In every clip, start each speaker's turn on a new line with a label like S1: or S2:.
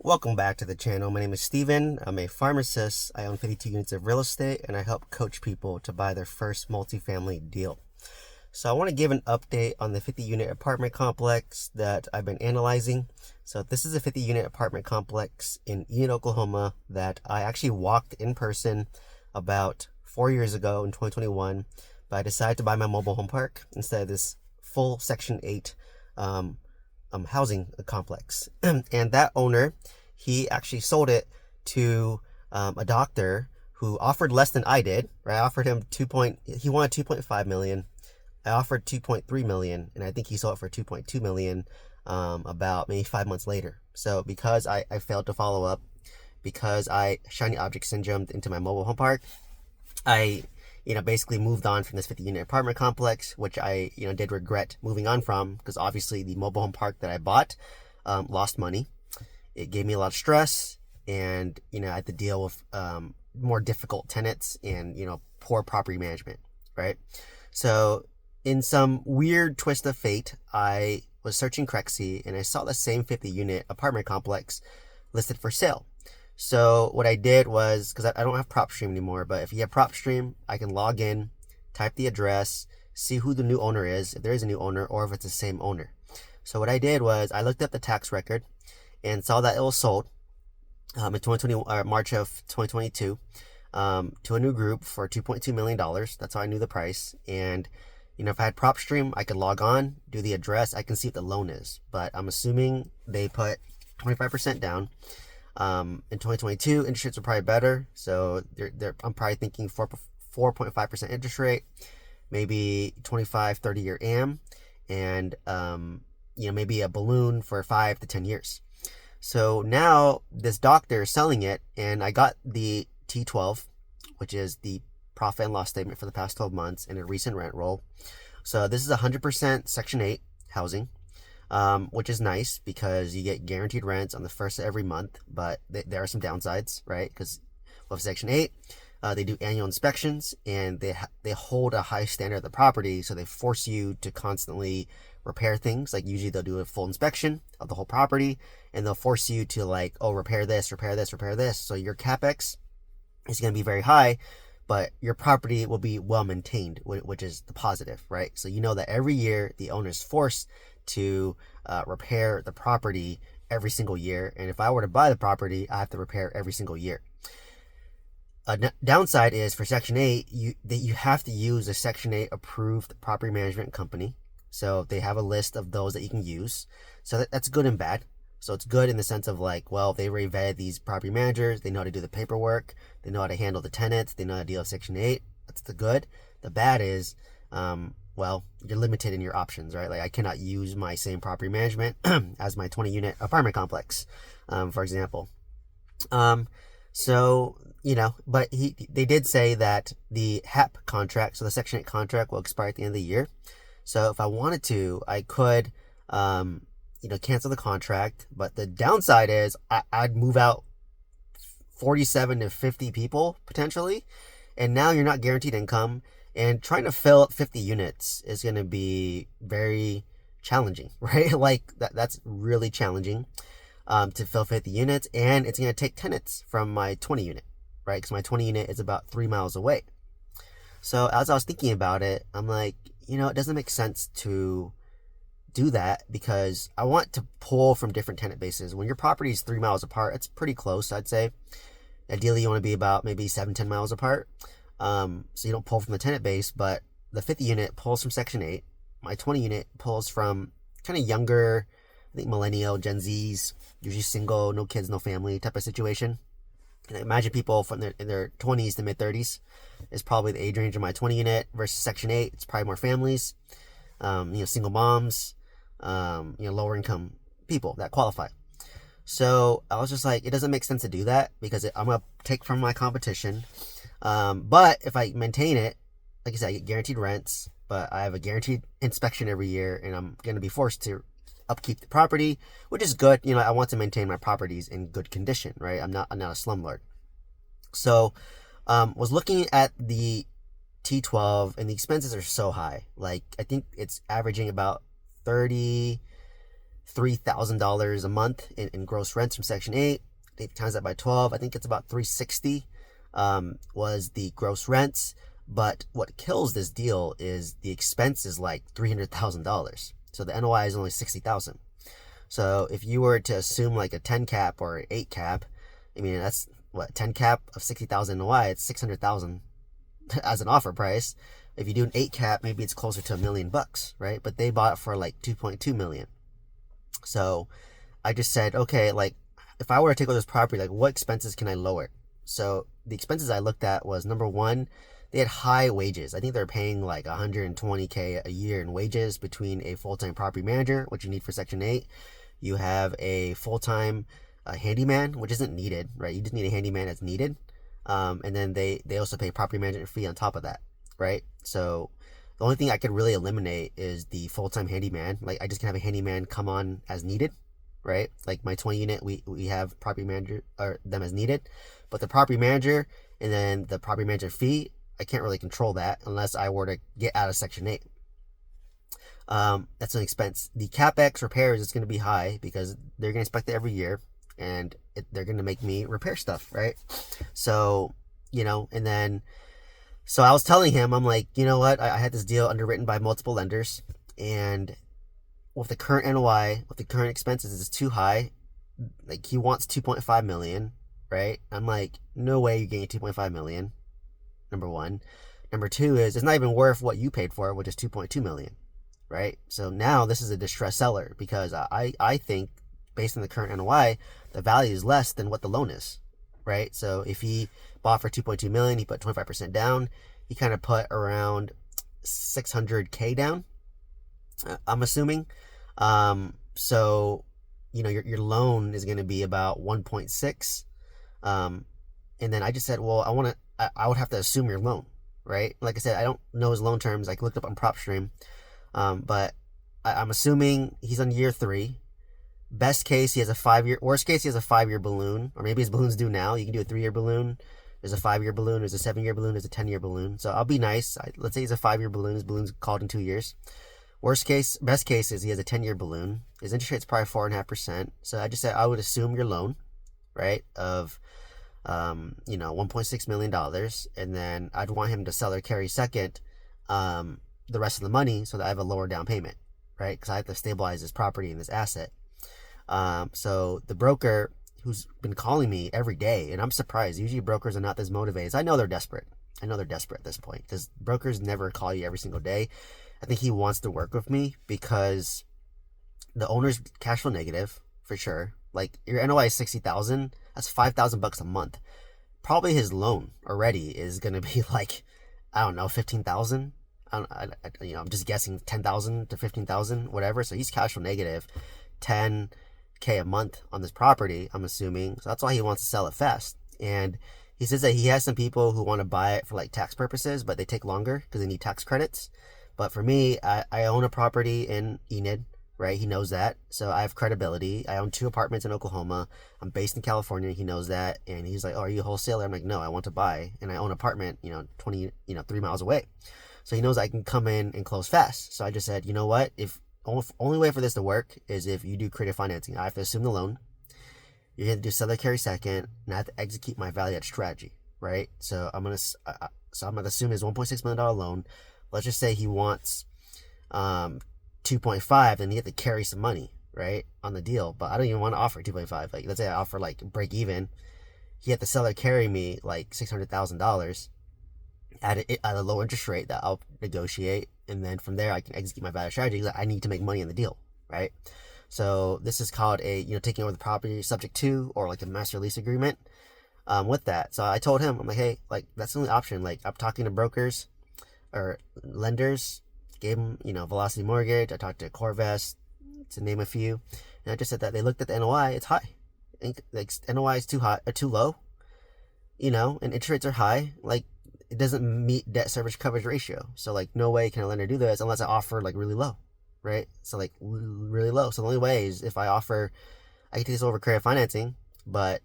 S1: Welcome back to the channel. My name is Steven. I'm a pharmacist. I own 52 units of real estate and I help coach people to buy their first multifamily deal. So I want to give an update on the 50 unit apartment complex that I've been analyzing. So this is a 50 unit apartment complex in Enid, Oklahoma that I actually walked in person about 4 years ago in 2021, but I decided to buy my mobile home park instead of this full Section 8 housing complex. And that owner, he actually sold it to a doctor who offered less than I did. Right, I offered him he wanted 2.5 million. I offered 2.3 million, and I think he sold it for 2.2 million about maybe 5 months later. So because I failed to follow up, because I shiny object syndromed into my mobile home park, I basically moved on from this 50 unit apartment complex, which I, did regret moving on from, because obviously the mobile home park that I bought lost money. It gave me a lot of stress, and, I had to deal with more difficult tenants and, poor property management, right? So in some weird twist of fate, I was searching Crexy and I saw the same 50 unit apartment complex listed for sale. So what I did was, because I don't have PropStream anymore, but if you have PropStream, I can log in, type the address, see who the new owner is, if there is a new owner, or if it's the same owner. So what I did was I looked up the tax record and saw that it was sold in March of 2022 to a new group for $2.2 million. That's how I knew the price. And if I had PropStream, I could log on, do the address, I can see what the loan is. But I'm assuming they put 25% down. In 2022, interest rates were probably better, so I'm probably thinking 4.5% interest rate, maybe 25-30 year AM, and maybe a balloon for 5 to 10 years. So now this doctor is selling it, and I got the T12, which is the profit and loss statement for the past 12 months and a recent rent roll. So this is 100% Section 8 housing. Which is nice because you get guaranteed rents on the first of every month, but there are some downsides, right? Because with Section 8, they do annual inspections and they hold a high standard of the property, so they force you to constantly repair things. Like usually they'll do a full inspection of the whole property and they'll force you to repair this, repair this, repair this. So your CapEx is going to be very high, but your property will be well maintained, which is the positive, right? So that every year the owner is forced to repair the property every single year, and if I were to buy the property, I have to repair every single year. A downside is for Section 8, you have to use a Section 8 approved property management company. So they have a list of those that you can use. So that's good and bad. So it's good in the sense of they already vetted these property managers, they know how to do the paperwork, they know how to handle the tenants, they know how to deal with Section 8. That's the good. The bad is you're limited in your options, right? I cannot use my same property management as my 20 unit apartment complex, for example. But they did say that the HAP contract, so the Section 8 contract, will expire at the end of the year. So if I wanted to, I could, cancel the contract. But the downside is I'd move out 47 to 50 people potentially. And now you're not guaranteed income. And trying to fill up 50 units is going to be very challenging, right? That's really challenging to fill 50 units. And it's going to take tenants from my 20 unit, right? Because my 20 unit is about 3 miles away. So as I was thinking about it, I'm like, it doesn't make sense to do that because I want to pull from different tenant bases. When your property is 3 miles apart, it's pretty close, I'd say. Ideally, you want to be about maybe 7-10 miles apart. So you don't pull from the tenant base, but the 50 unit pulls from Section 8. My 20 unit pulls from kind of younger, I think millennial, Gen Zs, usually single, no kids, no family type of situation. And I imagine people from in their 20s to mid 30s is probably the age range of my 20 unit versus Section 8. It's probably more families, single moms, lower income people that qualify. So I was just like, it doesn't make sense to do that because I'm going to take from my competition. But if I maintain it, like I said, I get guaranteed rents, but I have a guaranteed inspection every year and I'm going to be forced to upkeep the property, which is good. I want to maintain my properties in good condition, right? I'm not a slumlord. So, was looking at the T12 and the expenses are so high. I think it's averaging about 30 $3,000 a month in gross rents from Section 8. They times that by 12. I think it's about 360 was the gross rents. But what kills this deal is the expense is like $300,000. So the NOI is only $60,000. So if you were to assume like a 10 cap or 8 cap, I mean, that's what, 10 cap of 60,000 NOI, it's 600,000 as an offer price. If you do an 8 cap, maybe it's closer to $1 million, right? But they bought it for like 2.2 million. So I just said, okay, like if I were to take over this property, like what expenses can I lower? So the expenses I looked at was, number one, they had high wages. I think they're paying like $120K a year in wages between a full-time property manager, which you need for Section 8. You have a full-time handyman, which isn't needed, right? You just need a handyman that's needed. And then they also pay property management fee on top of that, right? So the only thing I could really eliminate is the full-time handyman. Like I just can have a handyman come on as needed, right? Like my 20 unit, we have property manager or them as needed, but the property manager and then the property manager fee, I can't really control that unless I were to get out of Section 8. That's an expense. The CapEx repairs is going to be high because they're going to inspect it every year and they're going to make me repair stuff, right? So, and then, so I was telling him, I'm like, you know what? I had this deal underwritten by multiple lenders, and with the current NOI, with the current expenses, it's too high. Like he wants 2.5 million, right? I'm like, no way you're getting 2.5 million. Number one. Number two is it's not even worth what you paid for, which is 2.2 million, right? So now this is a distressed seller because I think based on the current NOI, the value is less than what the loan is, right? So if he bought for 2.2 million, he put 25% down, he kind of put around 600K down, I'm assuming. So, your loan is going to be about 1.6. And then I just said, well, I would have to assume your loan, right? Like I said, I don't know his loan terms. I looked up on PropStream. But I'm assuming he's on year 3. Best case, he has a 5-year, worst case, he has a 5-year balloon, or maybe his balloon's due now. You can do a 3-year balloon. There's a 5-year balloon. There's a 7-year balloon. There's a 10-year balloon. So I'll be nice. Let's say he's a 5-year balloon. His balloon's called in 2 years. Worst case, best case is he has a 10-year balloon. His interest rate's probably 4.5%. So I just said I would assume your loan, right, of $1.6 million, and then I'd want him to sell or carry second the rest of the money so that I have a lower down payment, right? Because I have to stabilize this property and this asset. So the broker who's been calling me every day, and I'm surprised. Usually brokers are not this motivated. I know they're desperate. I know they're desperate at this point because brokers never call you every single day. I think he wants to work with me because the owner's cash flow negative for sure. Like your NOI is 60,000. That's $5,000 a month. Probably his loan already is gonna be like, I don't know, 15,000. I'm just guessing 10,000 to 15,000, whatever. So he's cash flow negative, 10K a month on this property, I'm assuming. So that's why he wants to sell it fast. And he says that he has some people who want to buy it for like tax purposes, but they take longer because they need tax credits. But for me, I own a property in Enid, right? He knows that. So I have credibility. I own 2 apartments in Oklahoma. I'm based in California. He knows that. And he's like, oh, are you a wholesaler? I'm like, no, I want to buy. And I own an apartment, 3 miles away. So he knows I can come in and close fast. So I just said, you know what? If only way for this to work is if you do creative financing. I have to assume the loan. You're going to do seller carry second, and I have to execute my value add strategy, right? So I'm going to assume his $1.6 million loan. Let's just say he wants 2.5, then you have to carry some money, right, on the deal. But I don't even want to offer 2.5. Like, let's say I offer like break even. He had the seller carry me like $600,000 at a low interest rate that I'll negotiate, and then from there I can execute my value strategy because I need to make money on the deal, right? So this is called a taking over the property subject to, or like a master lease agreement with that. So I told him, I'm like, hey, like that's the only option. Like I'm talking to brokers or lenders, gave him Velocity Mortgage. I talked to Corvest, to name a few, and I just said that they looked at the NOI. It's high. I think like NOI is too high or too low, and interest rates are high. Like it doesn't meet debt service coverage ratio. So like no way can a lender do this unless I offer like really low, right? So like really low. So the only way is if I offer, I can take this over credit financing, but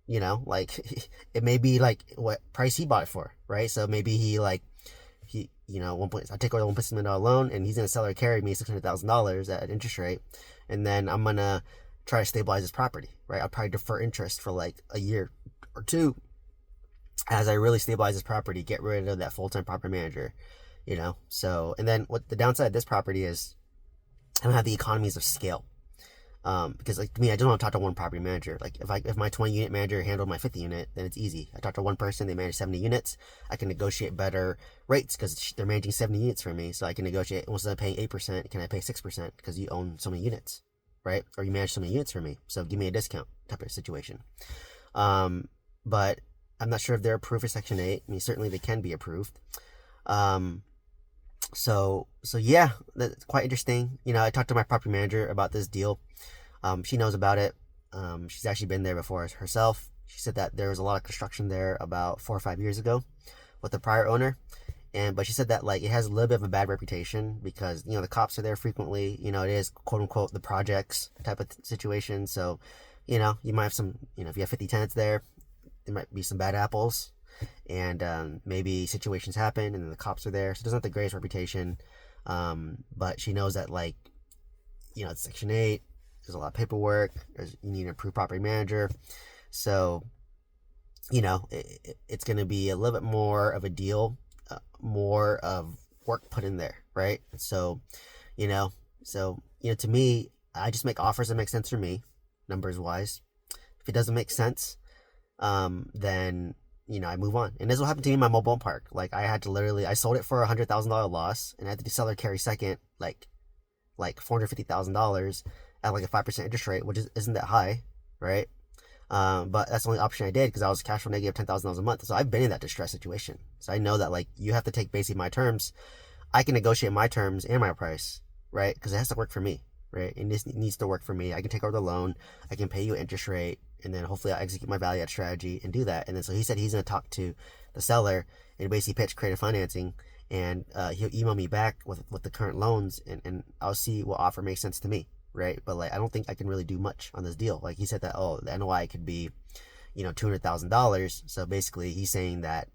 S1: like it may be like what price he bought it for, right? So maybe he I take over the $1.6 million loan, and he's gonna sell or carry me $600,000 at an interest rate, and then I'm gonna try to stabilize his property, right? I'll probably defer interest for like a year or two as I really stabilize this property, get rid of that full-time property manager, So, and then what the downside of this property is, I don't have the economies of scale. Because like to me, I just want to talk to one property manager. Like if my 20 unit manager handled my 50 unit, then it's easy. I talk to one person, they manage 70 units. I can negotiate better rates because they're managing 70 units for me. So I can negotiate, instead of paying 8%, can I pay 6% because you own so many units, right? Or you manage so many units for me. So give me a discount type of situation. But I'm not sure if they're approved for Section 8. I mean, certainly they can be approved. So yeah, that's quite interesting. I talked to my property manager about this deal. She knows about it. She's actually been there before herself. She said that there was a lot of construction there about 4 or 5 years ago with the prior owner. But she said that like it has a little bit of a bad reputation because, the cops are there frequently. It is quote unquote the projects type of situation. So, you might have some, if you have 50 tenants there might be some bad apples, and maybe situations happen and the cops are there. So it doesn't have the greatest reputation. But she knows that like, it's Section 8. There's a lot of paperwork. You need an approved property manager. So, it's going to be a little bit more of a deal, more of work put in there, right? So, to me, I just make offers that make sense for me, numbers wise. If it doesn't make sense, then, I move on. And this will happen to me in my mobile home park. Like I sold it for $100,000 loss, and I had to sell or carry second, like $450,000 at like a 5% interest rate, which isn't that high, right? But that's the only option I did because I was cash flow negative $10,000 a month. So I've been in that distress situation. So I know that like you have to take basically my terms. I can negotiate my terms and my price, right? Because it has to work for me, right? And this needs to work for me. I can take over the loan. I can pay you interest rate, and then hopefully I'll execute my value add strategy and do that. And then so he said he's going to talk to the seller and basically pitch creative financing, and he'll email me back with the current loans, and I'll see what offer makes sense to me, right? But like I don't think I can really do much on this deal. Like he said that the NOI could be $200,000. So basically he's saying that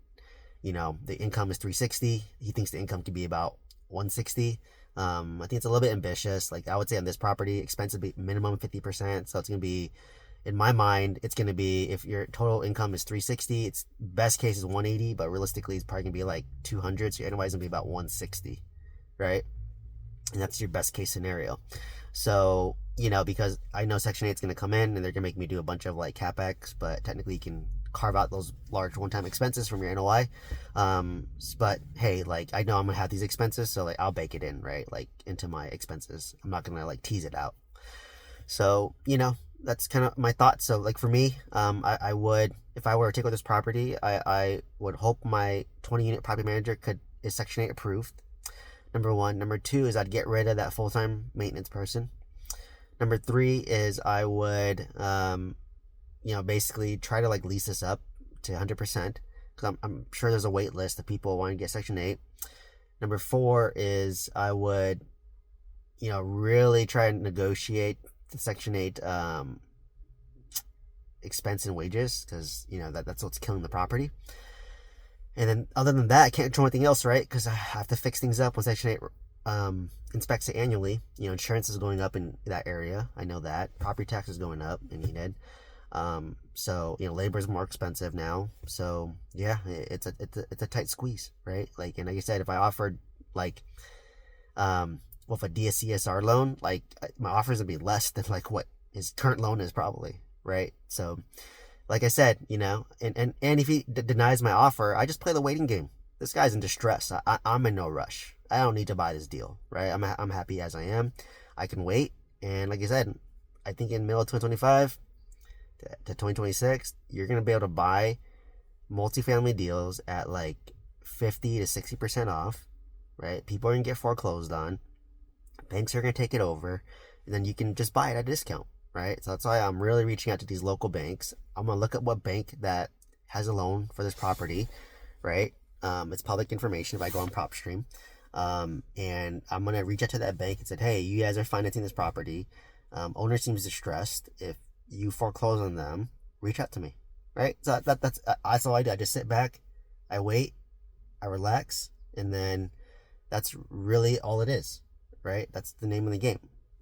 S1: the income is 360. He thinks the income could be about 160. I think it's a little bit ambitious. Like I would say on this property, expense would be minimum 50%. So it's gonna be, in my mind, it's gonna be, if your total income is 360, it's best case is 180, but realistically it's probably gonna be like 200. So your NOI is gonna be about 160, right? And that's your best case scenario. So because I know Section 8 is gonna come in and they're gonna make me do a bunch of like capex, but technically you can carve out those large one-time expenses from your NOI. But hey, like I know I'm gonna have these expenses, so like I'll bake it in, right? Like into my expenses. I'm not gonna like tease it out. So, that's kind of my thoughts. So like for me, I would, if I were to take over this property, I would hope my 20 unit property manager is Section 8 approved. Number one. Number two is I'd get rid of that full-time maintenance person. Number three is I would, basically try to like lease this up to 100%, because I'm sure there's a wait list of people wanting to get Section 8. Number four is I would, really try and negotiate the Section 8 expense and wages, because, that's what's killing the property. And then other than that, I can't control anything else, right? Because I have to fix things up when Section 8 inspects it annually. Insurance is going up in that area. I know that. Property tax is going up and needed. So labor is more expensive now. So yeah, it's a tight squeeze, right? Like, and like I said, if I offered like with a DSCSR loan, like my offers would be less than like what his current loan is probably, right? So like I said, and if he denies my offer, I just play the waiting game. This guy's in distress. I'm in no rush. I don't need to buy this deal, right? I'm happy as I am. I can wait. And like I said, I think in middle of 2025 to 2026, you're going to be able to buy multifamily deals at like 50 to 60% off, right? People are going to get foreclosed on. Banks are going to take it over, and then you can just buy it at a discount, right? So that's why I'm really reaching out to these local banks. I'm going to look at what bank that has a loan for this property, right? It's public information if I go on PropStream. And I'm going to reach out to that bank and say, hey, you guys are financing this property. Owner seems distressed. If you foreclose on them, reach out to me, right? So that's all I do. I just sit back, I wait, I relax, and then That's really all it is, right? That's the name of the game.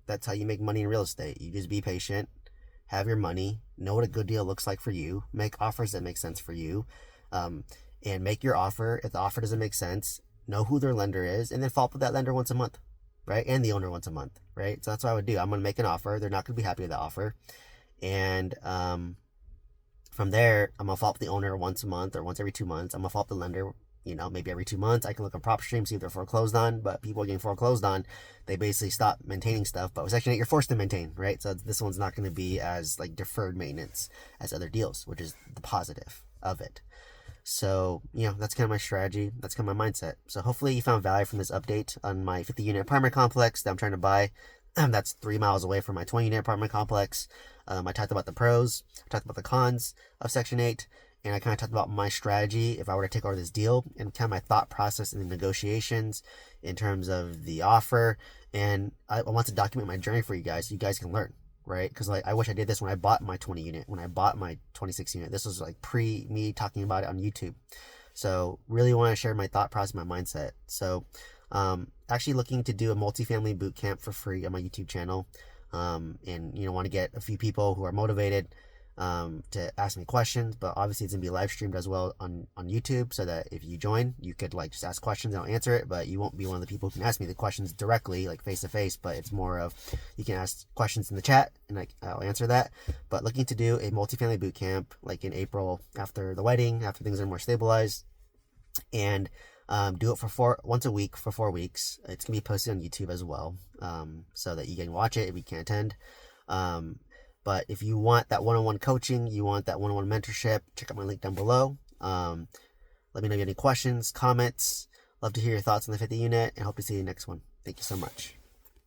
S1: That's how you make money in real estate. You just be patient, have your money, know what a good deal looks like for you, make offers that make sense for you, um, and make your offer. If the offer doesn't make sense, know who their lender is, and then follow up with that lender once a month, right? And the owner once a month, right? So that's what I would do. I'm going to make an offer. They're not going to be happy with the offer. And from there, I'm going to follow up with the owner once a month or once every 2 months. I'm going to follow up with the lender, maybe every 2 months. I can look on prop stream, see if they're foreclosed on, but people are getting foreclosed on, they basically stop maintaining stuff, but with Section 8, you're forced to maintain, right? So this one's not going to be as like deferred maintenance as other deals, which is the positive of it. So, that's kind of my strategy. That's kind of my mindset. So hopefully you found value from this update on my 50 unit apartment complex that I'm trying to buy. That's 3 miles away from my 20 unit apartment complex. I talked about the pros, I talked about the cons of Section 8, and I kind of talked about my strategy if I were to take over this deal and kind of my thought process in the negotiations in terms of the offer. And I want to document my journey for you guys so you guys can learn, right? Because I wish I did this when I bought my 20 unit, when I bought my 26 unit. This was like pre me talking about it on YouTube. So really want to share my thought process, my mindset. So actually looking to do a multifamily boot camp for free on my YouTube channel. And want to get a few people who are motivated to ask me questions, but obviously it's gonna be live streamed as well on YouTube, so that if you join, you could just ask questions and I'll answer it, but you won't be one of the people who can ask me the questions directly, like face to face, but it's more of you can ask questions in the chat and I'll answer that. But looking to do a multifamily boot camp in April after the wedding, after things are more stabilized, and do it for once a week for 4 weeks. It's gonna be posted on YouTube as well, so that you can watch it if you can't attend. But if you want that one-on-one coaching, you want that one-on-one mentorship, check out my link down below. Let me know if you have any questions, comments. Love to hear your thoughts on the 50 unit, and hope to see you next one. Thank you so much.